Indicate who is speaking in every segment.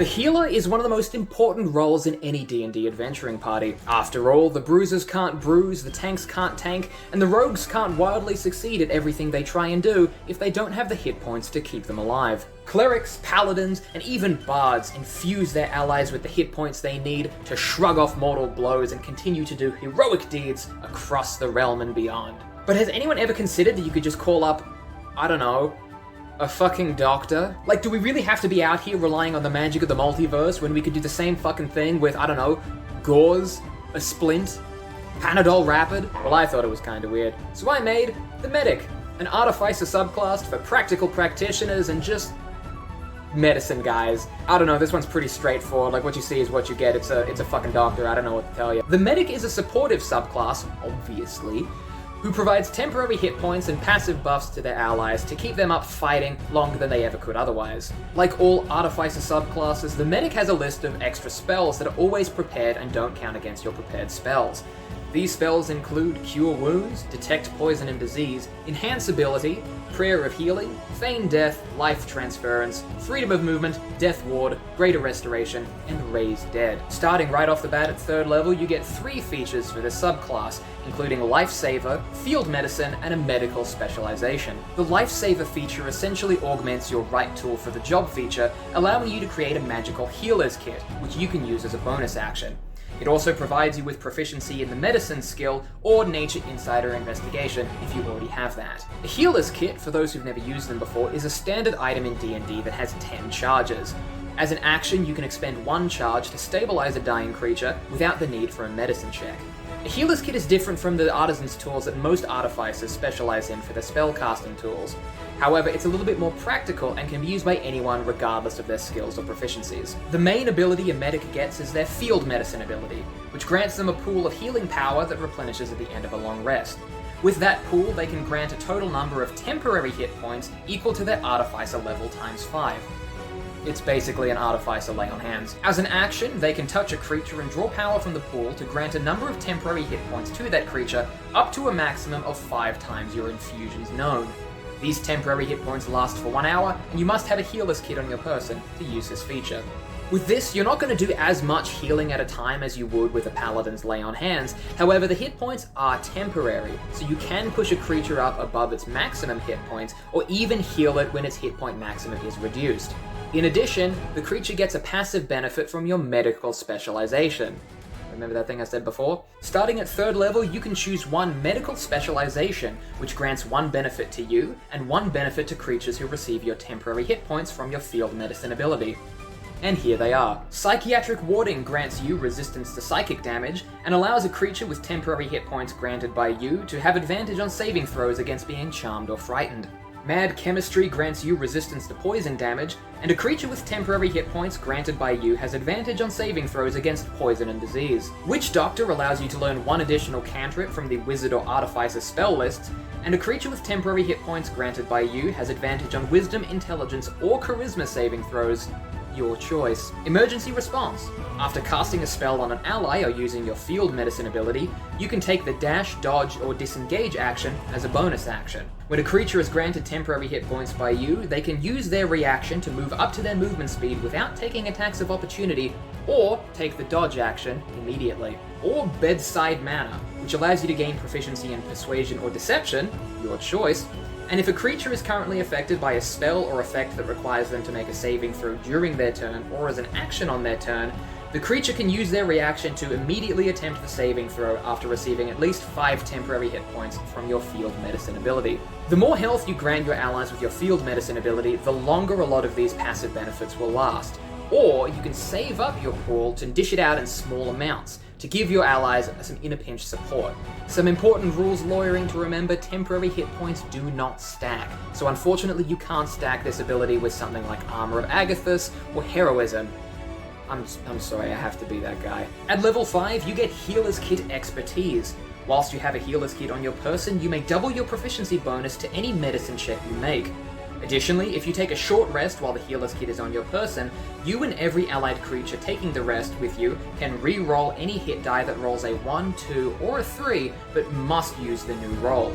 Speaker 1: The healer is one of the most important roles in any D&D adventuring party. After all, the bruisers can't bruise, the tanks can't tank, and the rogues can't wildly succeed at everything they try and do if they don't have the hit points to keep them alive. Clerics, paladins, and even bards infuse their allies with the hit points they need to shrug off mortal blows and continue to do heroic deeds across the realm and beyond. But has anyone ever considered that you could just call up, I don't know, a fucking doctor? Like, do we really have to be out here relying on the magic of the multiverse when we could do the same fucking thing with, I don't know, gauze, a splint, Panadol Rapid? Well, I thought it was kinda weird. So I made the Medic, an artificer subclass for practical practitioners and just medicine guys. I don't know, this one's pretty straightforward. Like, what you see is what you get. It's a fucking doctor, I don't know what to tell you. The Medic is a supportive subclass, obviously, who provides temporary hit points and passive buffs to their allies to keep them up fighting longer than they ever could otherwise. Like all Artificer subclasses, the Medic has a list of extra spells that are always prepared and don't count against your prepared spells. These spells include Cure Wounds, Detect Poison and Disease, Enhance Ability, Prayer of Healing, Feign Death, Life Transference, Freedom of Movement, Death Ward, Greater Restoration, and Raise Dead. Starting right off the bat at 3rd level, you get 3 features for this subclass, including Lifesaver, Field Medicine, and a Medical Specialization. The Lifesaver feature essentially augments your Right Tool for the Job feature, allowing you to create a magical healer's kit, which you can use as a bonus action. It also provides you with proficiency in the medicine skill or nature insider investigation if you already have that. A healer's kit, for those who've never used them before, is a standard item in D&D that has 10 charges. As an action, you can expend 1 charge to stabilize a dying creature without the need for a medicine check. A healer's kit is different from the artisan's tools that most artificers specialize in for their spellcasting tools. However, it's a little bit more practical and can be used by anyone regardless of their skills or proficiencies. The main ability a medic gets is their Field Medicine ability, which grants them a pool of healing power that replenishes at the end of a long rest. With that pool, they can grant a total number of temporary hit points equal to their Artificer level times 5. It's basically an Artificer lay on hands. As an action, they can touch a creature and draw power from the pool to grant a number of temporary hit points to that creature, up to a maximum of 5 times your infusions known. These temporary hit points last for 1 hour, and you must have a healer's kit on your person to use this feature. With this, you're not going to do as much healing at a time as you would with a paladin's lay on hands. However, the hit points are temporary, so you can push a creature up above its maximum hit points, or even heal it when its hit point maximum is reduced. In addition, the creature gets a passive benefit from your medical specialization. Remember that thing I said before? Starting at 3rd level, you can choose 1 medical specialization, which grants 1 benefit to you, and 1 benefit to creatures who receive your temporary hit points from your Field Medicine ability. And here they are. Psychiatric Warding grants you resistance to psychic damage, and allows a creature with temporary hit points granted by you to have advantage on saving throws against being charmed or frightened. Mad Chemistry grants you resistance to poison damage, and a creature with temporary hit points granted by you has advantage on saving throws against poison and disease. Witch Doctor allows you to learn 1 additional cantrip from the Wizard or Artificer spell lists, and a creature with temporary hit points granted by you has advantage on Wisdom, Intelligence, or Charisma saving throws. Your choice. Emergency Response. After casting a spell on an ally or using your Field Medicine ability, you can take the dash, dodge, or disengage action as a bonus action. When a creature is granted temporary hit points by you, they can use their reaction to move up to their movement speed without taking attacks of opportunity, or take the dodge action immediately. Or Bedside Manner, which allows you to gain proficiency in Persuasion or Deception, your choice. And if a creature is currently affected by a spell or effect that requires them to make a saving throw during their turn or as an action on their turn, the creature can use their reaction to immediately attempt the saving throw after receiving at least 5 temporary hit points from your Field Medicine ability. The more health you grant your allies with your Field Medicine ability, the longer a lot of these passive benefits will last. Or you can save up your pool to dish it out in small amounts, to give your allies some in-a-pinch support. Some important rules lawyering to remember: temporary hit points do not stack. So unfortunately you can't stack this ability with something like Armor of Agathis or Heroism. I'm sorry, I have to be that guy. At level 5, you get Healer's Kit Expertise. Whilst you have a Healer's Kit on your person, you may double your proficiency bonus to any medicine check you make. Additionally, if you take a short rest while the Healer's Kit is on your person, you and every allied creature taking the rest with you can re-roll any hit die that rolls a 1, 2, or a 3, but must use the new roll.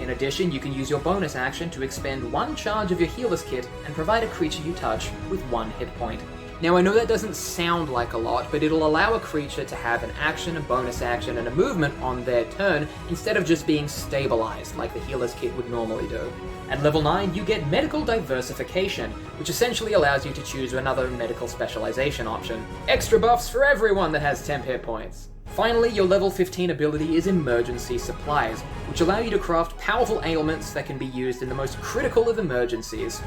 Speaker 1: In addition, you can use your bonus action to expend 1 charge of your Healer's Kit and provide a creature you touch with 1 hit point. Now I know that doesn't sound like a lot, but it'll allow a creature to have an action, a bonus action, and a movement on their turn instead of just being stabilized like the healer's kit would normally do. At level 9, you get Medical Diversification, which essentially allows you to choose another medical specialization option. Extra buffs for everyone that has 10 hit points. Finally, your level 15 ability is Emergency Supplies, which allow you to craft powerful ailments that can be used in the most critical of emergencies.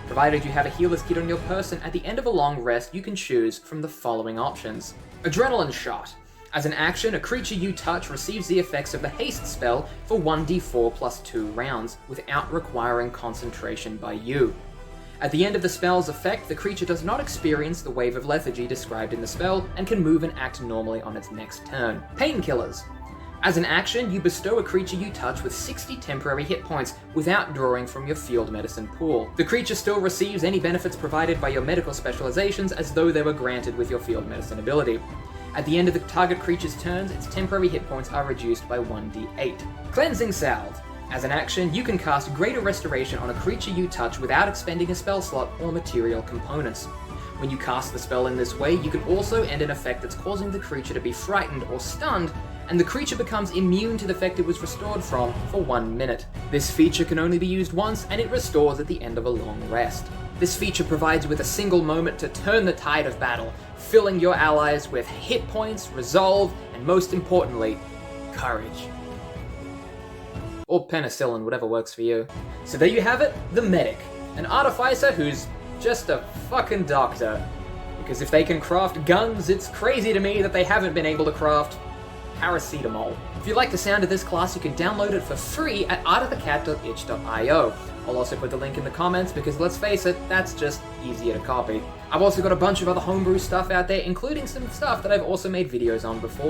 Speaker 1: Provided you have a healer's kit on your person, at the end of a long rest you can choose from the following options. Adrenaline Shot. As an action, a creature you touch receives the effects of the haste spell for 1d4 plus 2 rounds, without requiring concentration by you. At the end of the spell's effect, the creature does not experience the wave of lethargy described in the spell, and can move and act normally on its next turn. Painkillers. As an action, you bestow a creature you touch with 60 temporary hit points without drawing from your field medicine pool. The creature still receives any benefits provided by your medical specializations as though they were granted with your field medicine ability. At the end of the target creature's turns, its temporary hit points are reduced by 1d8. Cleansing Salve. As an action, you can cast Greater Restoration on a creature you touch without expending a spell slot or material components. When you cast the spell in this way, you can also end an effect that's causing the creature to be frightened or stunned, and the creature becomes immune to the effect it was restored from for 1 minute. This feature can only be used once, and it restores at the end of a long rest. This feature provides you with a single moment to turn the tide of battle, filling your allies with hit points, resolve, and most importantly, courage. Or penicillin, whatever works for you. So there you have it, the Medic. An artificer who's just a fucking doctor. Because if they can craft guns, it's crazy to me that they haven't been able to craft paracetamol. If you like the sound of this class, you can download it for free at artofthecat.itch.io. I'll also put the link in the comments because let's face it, that's just easier to copy. I've also got a bunch of other homebrew stuff out there, including some stuff that I've also made videos on before.